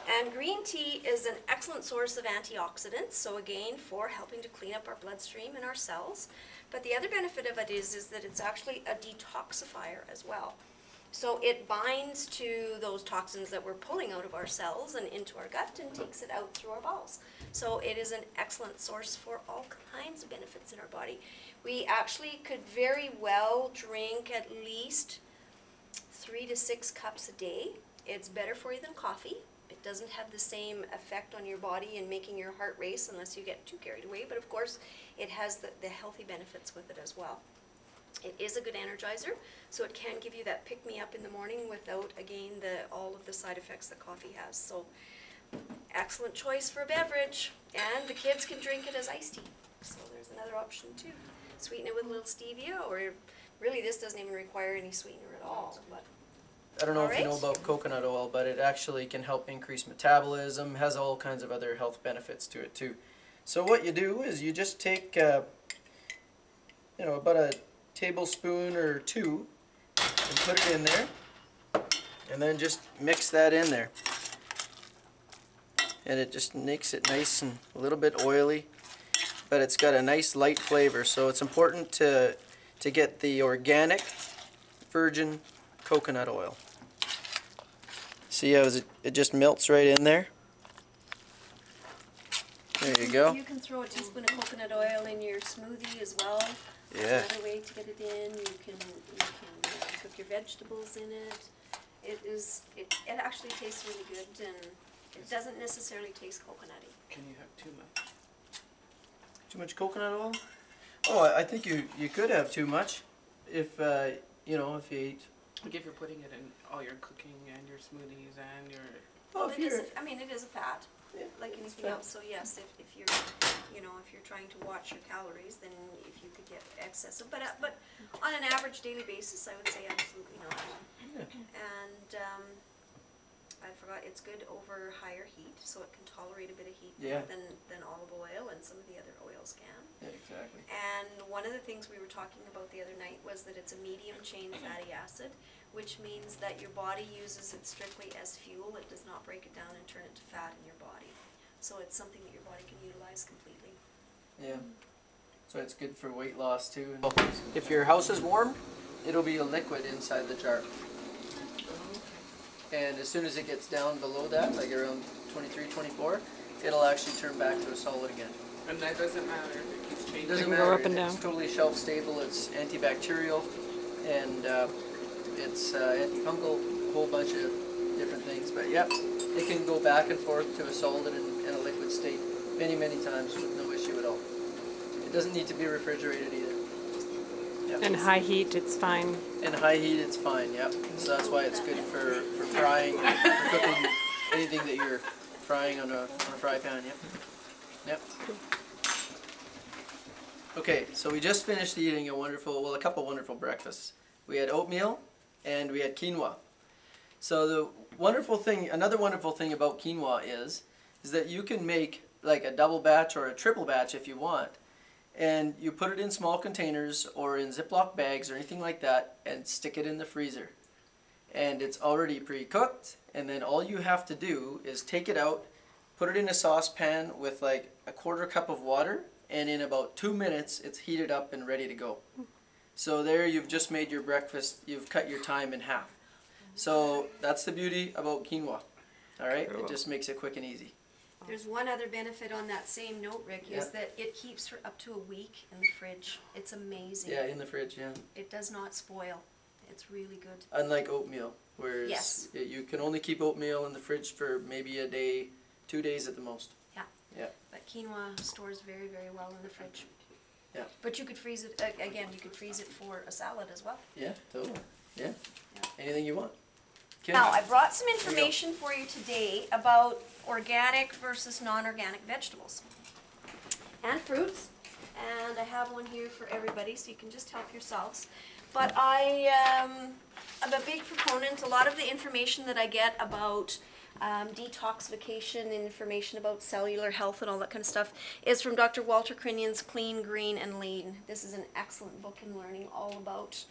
And green tea is an excellent source of antioxidants, so again, for helping to clean up our bloodstream and our cells. But the other benefit of it is that it's actually a detoxifier as well. So it binds to those toxins that we're pulling out of our cells and into our gut and takes it out through our bowels. So it is an excellent source for all kinds of benefits in our body. We actually could very well drink at least 3 to 6 cups a day. It's better for you than coffee. It doesn't have the same effect on your body and making your heart race unless you get too carried away, but of course it has the healthy benefits with it as well. It is a good energizer, so it can give you that pick-me-up in the morning without, again, all of the side effects that coffee has. So excellent choice for a beverage, and the kids can drink it as iced tea. So there's another option too. Sweeten it with a little stevia, or really this doesn't even require any sweetener at all. But I don't know if you know about coconut oil, but it actually can help increase metabolism, has all kinds of other health benefits to it too. So what you do is you just take, about a tablespoon or 2 and put it in there, and then just mix that in there. And it just makes it nice and a little bit oily, but it's got a nice light flavor. So it's important to get the organic virgin coconut oil. See how it just melts right in there? There you go. You can throw a teaspoon of coconut oil in your smoothie as well. Yeah. Another way to get it in. You can cook your vegetables in it. It actually tastes really good, and it doesn't necessarily taste coconutty. Can you have too much? Too much coconut oil? Oh, I think you could have too much if if you ate. Like if you're putting it in all your cooking and your smoothies and your. Well, it is a fat, Yeah, like anything else. So yes, if you're if you're trying to watch your calories, then if you could get excessive, but on an average daily basis, I would say absolutely not. Yeah. And I forgot, it's good over higher heat, so it can tolerate a bit of heat Yeah. more than olive oil and some of the other oils can. Yeah, exactly. And one of the things we were talking about the other night was that it's a medium chain fatty acid, which means that your body uses it strictly as fuel. It does not break it down and turn it to fat in your body. So it's something that your body can utilize completely. Yeah. So it's good for weight loss too. If your house is warm, it'll be a liquid inside the jar. And as soon as it gets down below that, like around 23, 24, it'll actually turn back to a solid again. And that doesn't matter if it keeps changing. It doesn't can matter. go up and down. It's totally shelf stable. It's antibacterial, and it's antifungal, a whole bunch of different things. But yep, it can go back and forth to a solid and a liquid state many, many times with no issue at all. It doesn't need to be refrigerated either. Yep. And high heat, it's fine. In high heat, it's fine. Yep. So that's why it's good for frying, for cooking anything that you're frying on a fry pan. Yep. Yep. Okay, so we just finished eating a couple wonderful breakfasts. We had oatmeal and we had quinoa. So the another wonderful thing about quinoa is that you can make like a double batch or a triple batch if you want. And you put it in small containers or in Ziploc bags or anything like that and stick it in the freezer. And it's already pre-cooked, and then all you have to do is take it out, put it in a saucepan with like a 1/4 cup of water, and in about 2 minutes it's heated up and ready to go. So there you've just made your breakfast, you've cut your time in half. So that's the beauty about quinoa. Alright, it just makes it quick and easy. There's one other benefit on that same note, Rick, is that it keeps for up to a week in the fridge. It's amazing. Yeah, in the fridge, yeah. It does not spoil. It's really good. Unlike oatmeal, whereas Yes. you can only keep oatmeal in the fridge for maybe a day, 2 days at the most. Yeah. Yeah. But quinoa stores very, very well in the fridge. Yeah. But you could freeze it, again, you could freeze it for a salad as well. Yeah, totally. Yeah. Yeah. Anything you want. Kim? Now, I brought some information for you today about organic versus non-organic vegetables and fruits, and I have one here for everybody so you can just help yourselves. But I'm a big proponent. A lot of the information that I get about detoxification, information about cellular health and all that kind of stuff is from Dr. Walter Crinion's Clean, Green, and Lean. This is an excellent book in learning all about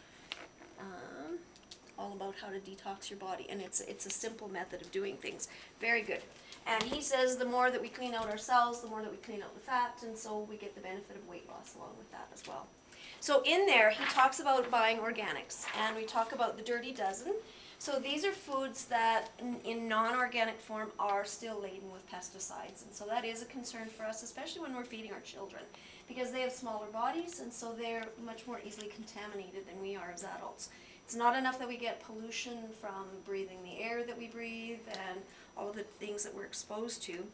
all about how to detox your body, and it's a simple method of doing things. Very good. And he says the more that we clean out ourselves, the more that we clean out the fat, and so we get the benefit of weight loss along with that as well. So in there, he talks about buying organics, and we talk about the Dirty Dozen. So these are foods that in non-organic form are still laden with pesticides, and so that is a concern for us, especially when we're feeding our children, because they have smaller bodies, and so they're much more easily contaminated than we are as adults. It's not enough that we get pollution from breathing the air that we breathe and all of the things that we're exposed to.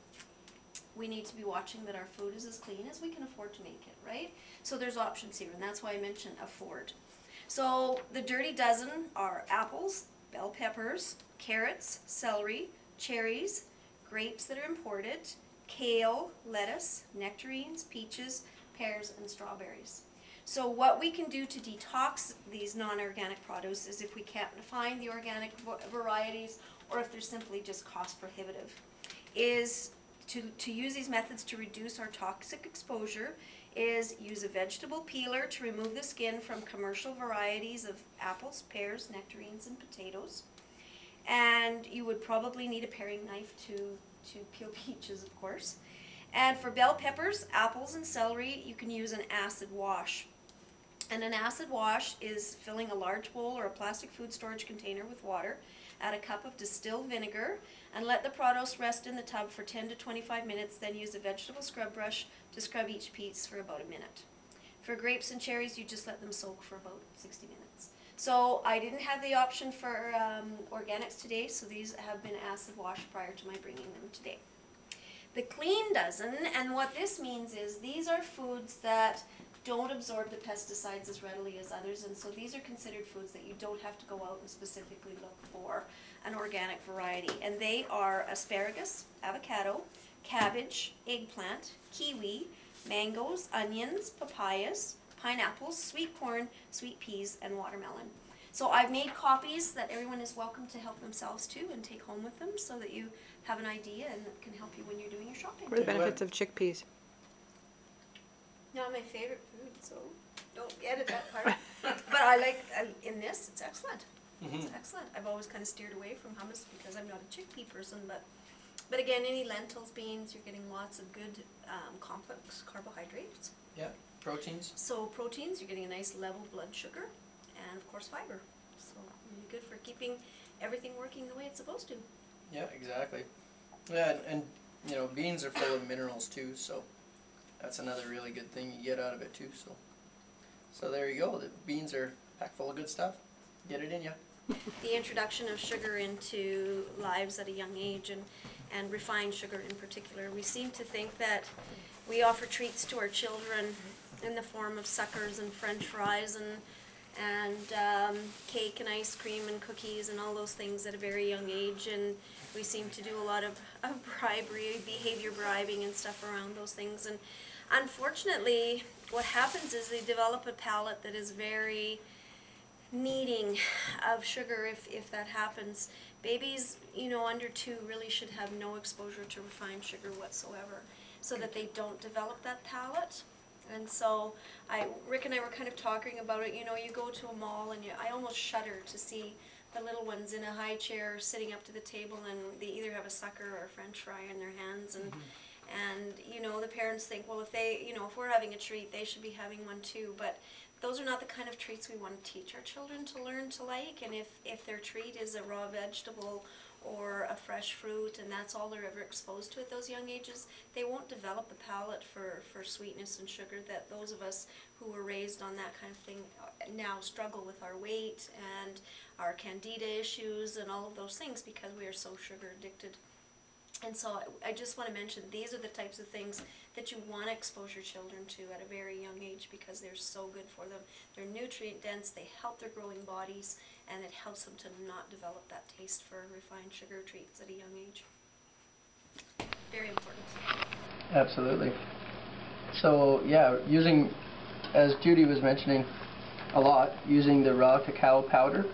We need to be watching that our food is as clean as we can afford to make it, right? So there's options here, and that's why I mentioned afford. So the Dirty Dozen are apples, bell peppers, carrots, celery, cherries, grapes that are imported, kale, lettuce, nectarines, peaches, pears, and strawberries. So what we can do to detox these non-organic produce is if we can't find the organic varieties, or if they're simply just cost prohibitive, is to use these methods to reduce our toxic exposure is use a vegetable peeler to remove the skin from commercial varieties of apples, pears, nectarines, and potatoes. And you would probably need a paring knife to peel peaches, of course. And for bell peppers, apples, and celery, you can use an acid wash. And an acid wash is filling a large bowl or a plastic food storage container with water, add a cup of distilled vinegar, and let the produce rest in the tub for 10 to 25 minutes, then use a vegetable scrub brush to scrub each piece for about a minute. For grapes and cherries, you just let them soak for about 60 minutes. So I didn't have the option for organics today, so these have been acid washed prior to my bringing them today. The Clean Dozen, and what this means is these are foods that don't absorb the pesticides as readily as others, and so these are considered foods that you don't have to go out and specifically look for an organic variety. And they are asparagus, avocado, cabbage, eggplant, kiwi, mangoes, onions, papayas, pineapples, sweet corn, sweet peas, and watermelon. So I've made copies that everyone is welcome to help themselves to and take home with them so that you have an idea and it can help you when you're doing your shopping. What are the benefits of chickpeas? Not my favorite food, so don't get it that part. But I like, in this, it's excellent. It's excellent. I've always kind of steered away from hummus because I'm not a chickpea person, but again, any lentils, beans, you're getting lots of good complex carbohydrates. Yeah, proteins. So proteins, you're getting a nice level blood sugar, and of course fiber. So really good for keeping everything working the way it's supposed to. Yeah, exactly. Yeah, and you know, beans are full of minerals too, so that's another really good thing you get out of it too. So there you go. The beans are packed full of good stuff. Get it in ya. The introduction of sugar into lives at a young age, and refined sugar in particular. We seem to think that we offer treats to our children in the form of suckers and French fries and cake and ice cream and cookies and all those things at a very young age, and we seem to do a lot of bribery, behavior bribing and stuff around those things. And unfortunately, what happens is they develop a palate that is very needing of sugar if that happens. Babies, you know, under 2 really should have no exposure to refined sugar whatsoever so that they don't develop that palate. And so Rick and I were kind of talking about it. You know, you go to a mall and I almost shudder to see the little ones in a high chair sitting up to the table, and they either have a sucker or a French fry in their hands, and you know, the parents think, well, if they, you know, if we're having a treat, they should be having one too. But those are not the kind of treats we want to teach our children to learn to like. And if their treat is a raw vegetable or a fresh fruit, and that's all they're ever exposed to at those young ages, they won't develop the palate for sweetness and sugar that those of us who were raised on that kind of thing now struggle with our weight and our candida issues and all of those things because we are so sugar addicted. And so I just want to mention these are the types of things that you want to expose your children to at a very young age because they're so good for them. They're nutrient dense, they help their growing bodies, and it helps them to not develop that taste for refined sugar treats at a young age. Very important. Absolutely. So yeah, using, as Judy was mentioning a lot, using the raw cacao powder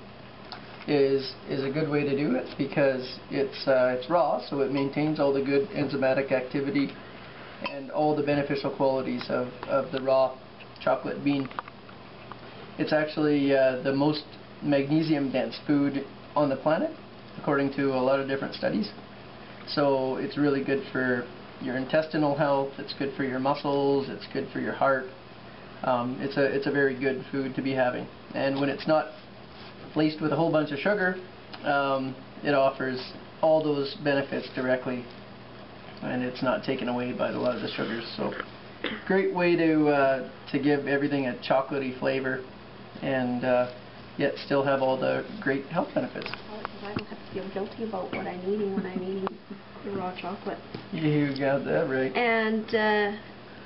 is a good way to do it because it's raw, so it maintains all the good enzymatic activity and all the beneficial qualities of the raw chocolate bean. It's actually the most magnesium-dense food on the planet, according to a lot of different studies. So it's really good for your intestinal health, it's good for your muscles, it's good for your heart. It's a very good food to be having. And when it's not laced with a whole bunch of sugar, it offers all those benefits directly, and it's not taken away by a lot of the sugars. So great way to give everything a chocolatey flavor and yet still have all the great health benefits. I don't have to feel guilty about what I'm eating when I'm eating the raw chocolate. You got that right. And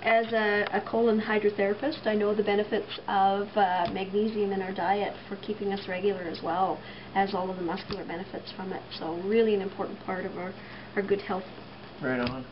as a colon hydrotherapist, I know the benefits of magnesium in our diet for keeping us regular as well as all of the muscular benefits from it. So really an important part of our good health. Right on.